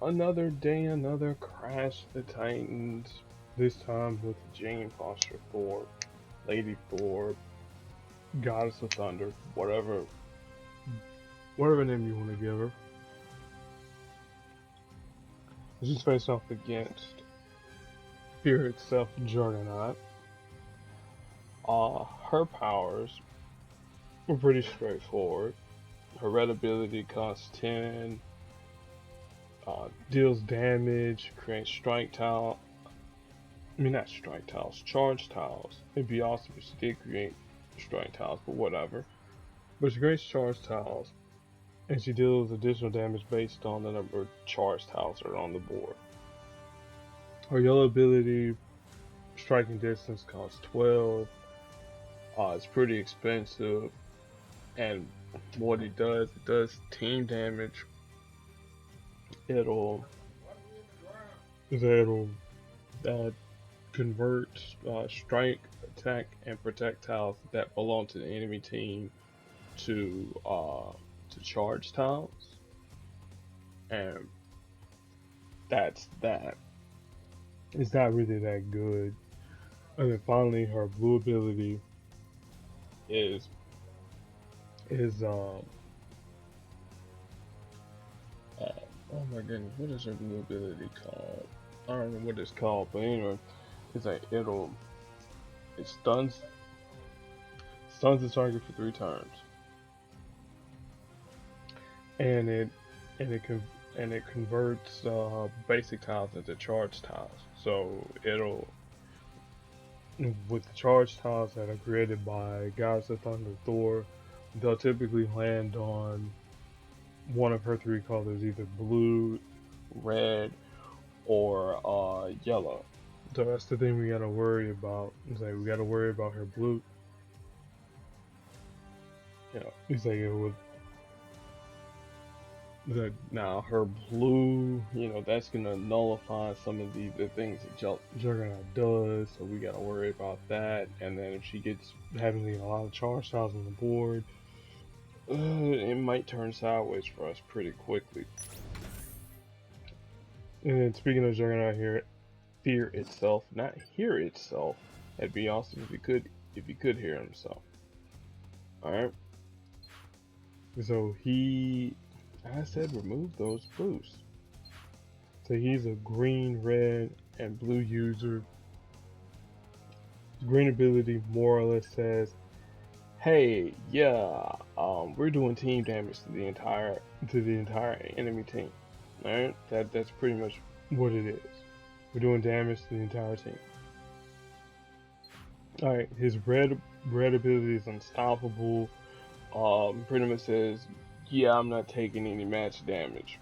Another day, another Crash the Titans. This time with Jane Foster Thor, Lady Thor, Goddess of Thunder, whatever name you want to give her. She's faced off against Fear itself, Juggernaut. Her powers were pretty straightforward. Her red ability costs 10, deals damage, creates strike tile. I mean, not strike tiles, charge tiles. It'd be awesome if she did create strike tiles, but whatever. But she creates charge tiles, and she deals additional damage based on the number of charge tiles that are on the board. Her yellow ability, striking distance, costs 12. It's pretty expensive, and what it does team damage. It'll that'll that converts strike, attack, and protect tiles that belong to the enemy team to charge tiles, and that's that. It's not really that good. And then finally, her blue ability is oh my goodness, what is her blue ability called? I don't know what it's called, but anyway, it's like it stuns the target for 3 turns, and it converts basic tiles into charge tiles. So it'll, with the charge tiles that are created by Goddess of Thunder Thor, they'll typically land on one of her 3 colors, either blue, red, or yellow. So that's the thing we gotta worry about. It's like we gotta worry about her blue. It's like now her blue, that's gonna nullify some of the things that Juggernaut does. So we gotta worry about that. And then if she gets having a lot of charge tiles on the board, it might turn sideways for us pretty quickly. And then speaking of Juggernaut here, Fear itself, not hear itself. That'd be awesome if he could hear himself. Alright. So I said remove those boosts. So he's a green, red, and blue user. His green ability more or less says, hey, yeah, we're doing team damage to the entire enemy team. Alright? That's pretty much what it is. We're doing damage to the entire team. Alright, his red ability is unstoppable. Pretty much says, yeah, I'm not taking any match damage.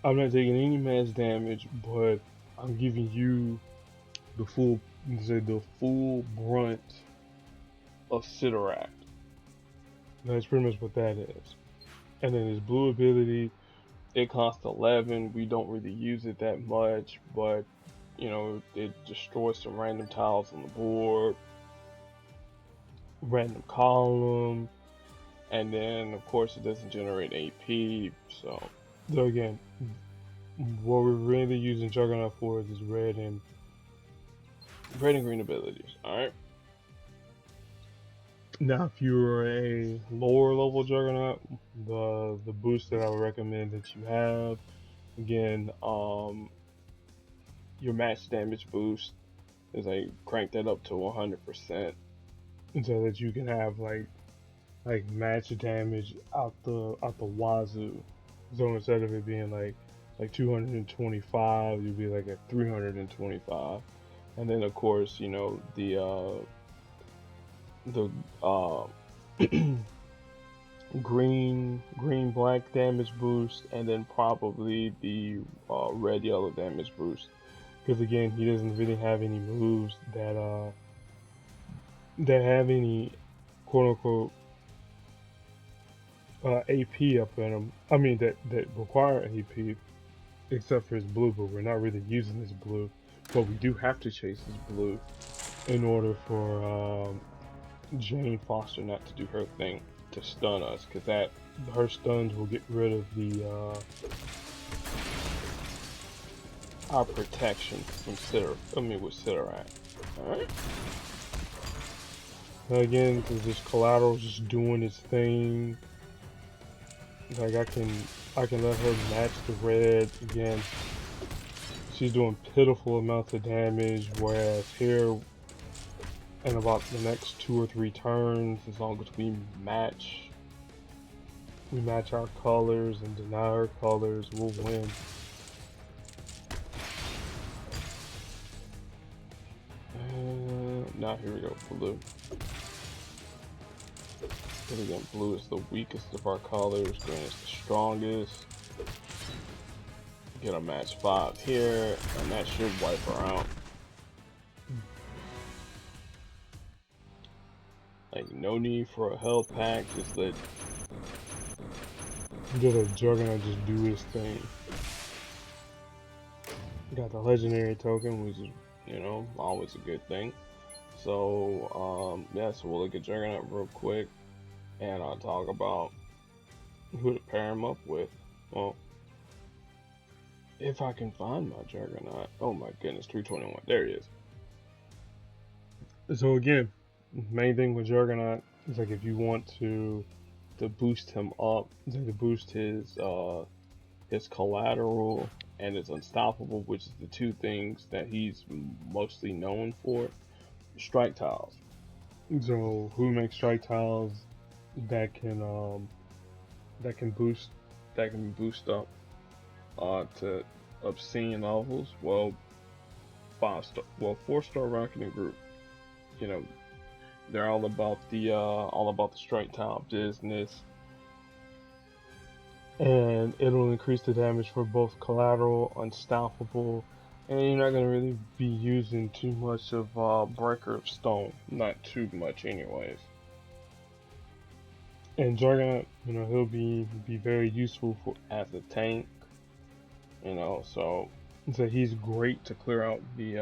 I'm not taking any match damage, but I'm giving you the full brunt of Sidorak. That's pretty much what that is. And then his blue ability, it costs 11. We don't really use it that much, but it destroys some random tiles on the board, random column, and then of course it doesn't generate AP. So again, what we're really using Juggernaut for is red and green abilities. Alright. Now if you're a lower level Juggernaut, the boost that I would recommend that you have, again, your match damage boost is like crank that up to 100%, so that you can have like match damage out the wazoo. So instead of it being like 225, you'd be like at 325. And then of course, the green black damage boost, and then probably the red yellow damage boost, because again, he doesn't really have any moves that have any quote unquote AP up in them. I mean that require AP, except for his blue, but we're not really using his blue. But we do have to chase his blue in order for Jane Foster not to do her thing to stun us, because her stuns will get rid of the our protection from with Sidorak. Alright. Again, because this collateral just doing its thing. Like I can let her match the red again. She's doing pitiful amounts of damage, whereas here in about the next 2 or 3 turns, as long as we match our colors and deny our colors, we'll win. Now here we go, blue. Then again, blue is the weakest of our colors, green is the strongest. Get a match 5 here, and that should wipe her out. Like, no need for a health pack, just let Juggernaut just do his thing. Got the legendary token, which is, you know, always a good thing. So, yeah, so we'll look at Juggernaut real quick, and I'll talk about who to pair him up with. Well, if I can find my Juggernaut. Oh my goodness, 321. There he is. So again, main thing with Juggernaut is like if you want to boost him up, to boost his collateral and his unstoppable, which is the 2 things that he's mostly known for. Strike tiles. So who makes strike tiles that can boost up to obscene levels? Well, 4-star Rocketing Group. You know, they're all about the strike tile business, and it'll increase the damage for both collateral, unstoppable, and you're not gonna really be using too much of Breaker of Stone, not too much anyways. And Juggernaut, you know, he'll be very useful as a tank, you know, so he's great to clear out the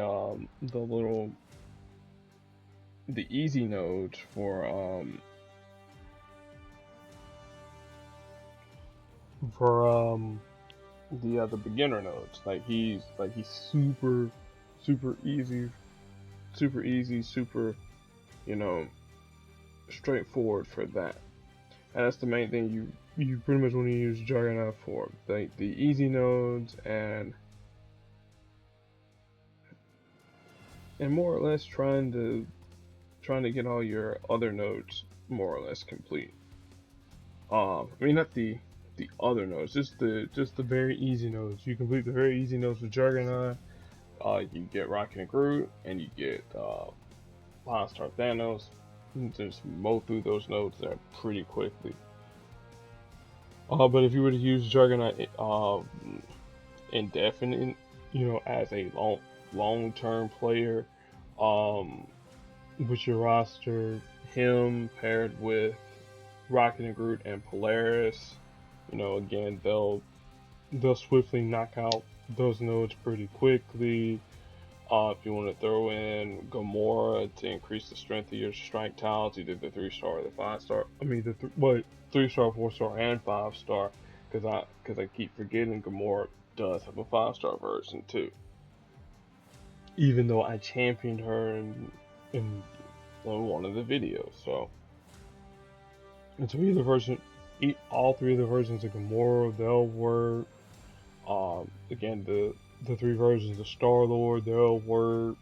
easy nodes for the beginner nodes. Like he's super easy, super, you know, straightforward for that. And that's the main thing you pretty much want to use Juggernaut for, the easy nodes and more or less trying to get all your other nodes more or less complete. I mean, not the other nodes, just the very easy nodes. You complete the very easy nodes with Juggernaut, you get Rocket and Groot, and you get 5-star Thanos. You just mow through those nodes there pretty quickly. But if you were to use Juggernaut indefinite, you know, as a long-term player, with your roster, him paired with Rocket and Groot and Polaris, you know, again, they'll swiftly knock out those nodes pretty quickly. If you want to throw in Gamora to increase the strength of your strike tiles, either the 3-star or the 5-star. I mean, the 3-star, 4-star, and 5-star, because I keep forgetting Gamora does have a 5-star version too. Even though I championed her in one of the videos, so all 3 of the versions of Gamora, they'll work. Again, the 3 versions of Star-Lord, they'll work.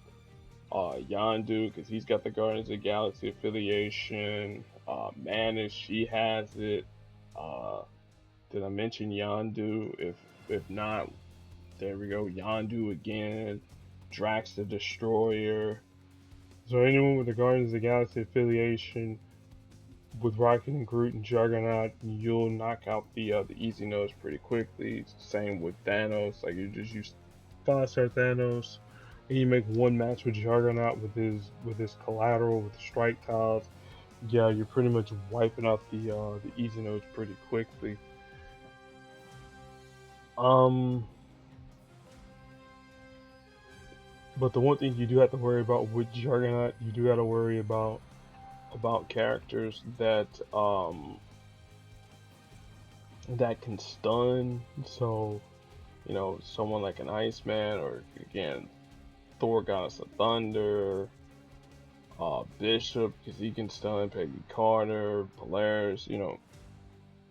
Yondu, because he's got the Guardians of the Galaxy affiliation. Manish, she has it. Did I mention Yondu? If not, there we go. Yondu again. Drax the Destroyer. So anyone with the Guardians of the Galaxy affiliation with Rocket and Groot and Juggernaut, you'll knock out the easy nodes pretty quickly. Same with Thanos. Like, you just use 5-star Thanos, and you make one match with Juggernaut with his collateral, with the strike tiles. Yeah, you're pretty much wiping out the easy nodes pretty quickly. But the one thing you do have to worry about with Juggernaut, you do have to worry about characters that that can stun. So, you know, someone like an Iceman, or again, Thor Goddess of Thunder, Bishop, because he can stun, Peggy Carter, Polaris, you know,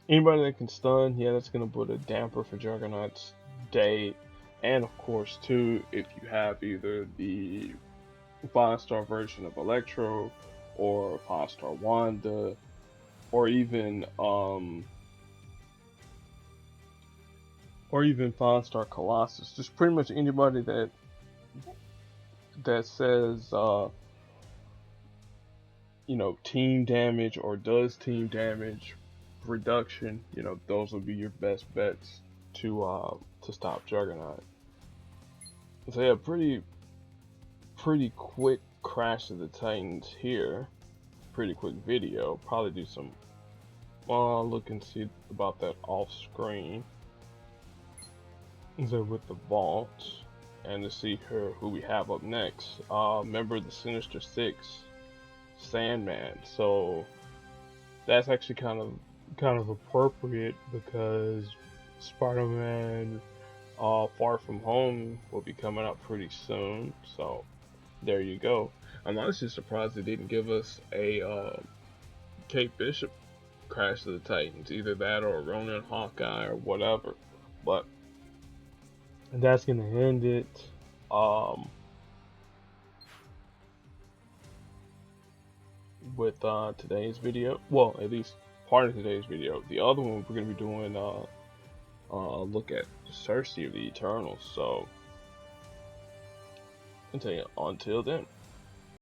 anybody that can stun, yeah, that's going to put a damper for Juggernaut's day. And of course, too, if you have either the 5-star version of Electro, or 5-star Wanda, or even 5-star Colossus, just pretty much anybody that says you know, team damage or does team damage reduction, you know, those would be your best bets to stop Juggernaut. So yeah, pretty quick Crash of the Titans here. Pretty quick video. Probably do some look and see about that off screen. So with the vault, and to see who we have up next. Member of the Sinister Six, Sandman. So that's actually kind of appropriate because Spider-Man Far From Home will be coming up pretty soon. So there you go. I'm honestly surprised they didn't give us a Kate Bishop Crash of the Titans, either that or Ronin Hawkeye or whatever. But that's gonna end it. With today's video. Well, at least part of today's video. The other one we're gonna be doing a look at Cersei of the Eternals. So until then.